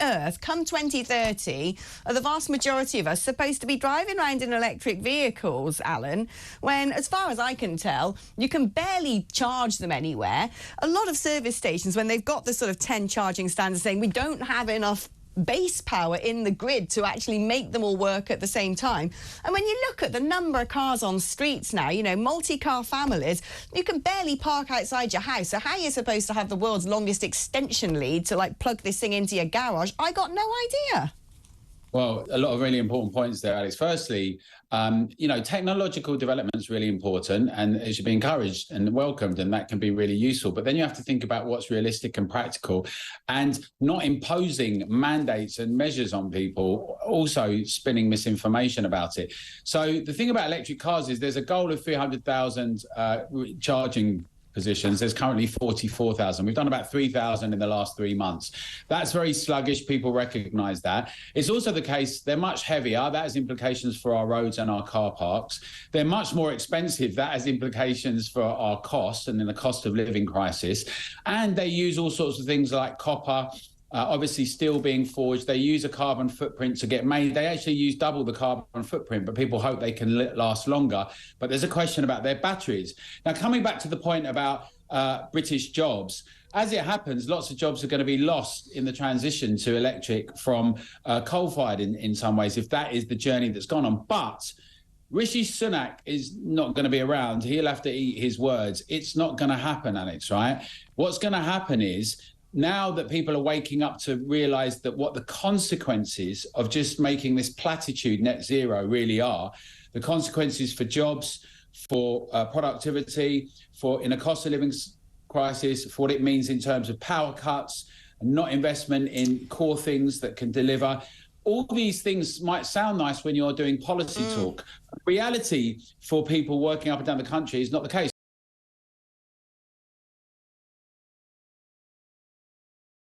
earth, come 2030, are the vast majority of us supposed to be driving around in electric vehicles, Alan, when, as far as I can tell, you can barely charge them anywhere? A lot of service stations, when they've got the sort of 10 charging standards saying we don't have enough base power in the grid to actually make them all work at the same time. And when you look at the number of cars on streets now, you know, multi-car families, you can barely park outside your house. So how are you supposed to have the world's longest extension lead to, like, plug this thing into your garage? I got no idea. Well, a lot of really important points there, Alex. Firstly, you know, technological development is really important and it should be encouraged and welcomed, and that can be really useful. But then you have to think about what's realistic and practical and not imposing mandates and measures on people, also spinning misinformation about it. So the thing about electric cars is there's a goal of 300,000 charging positions. There's currently 44,000. We've done about 3,000 in the last 3 months. That's very sluggish. People recognise that. It's also the case they're much heavier. That has implications for our roads and our car parks. They're much more expensive. That has implications for our costs and in the cost of living crisis. And they use all sorts of things like copper, obviously steel being forged. They use a carbon footprint to get made. They actually use double the carbon footprint, but people hope they can last longer. But there's a question about their batteries. Now, coming back to the point about British jobs, as it happens, lots of jobs are going to be lost in the transition to electric from coal-fired in some ways, if that is the journey that's gone on. But Rishi Sunak is not going to be around. He'll have to eat his words. It's not going to happen, Alex, right? What's going to happen is, now that people are waking up to realise that what the consequences of just making this platitude net zero really are, the consequences for jobs, for productivity, for in a cost of living crisis, for what it means in terms of power cuts, and not investment in core things that can deliver. All these things might sound nice when you're doing policy talk. Reality for people working up and down the country is not the case.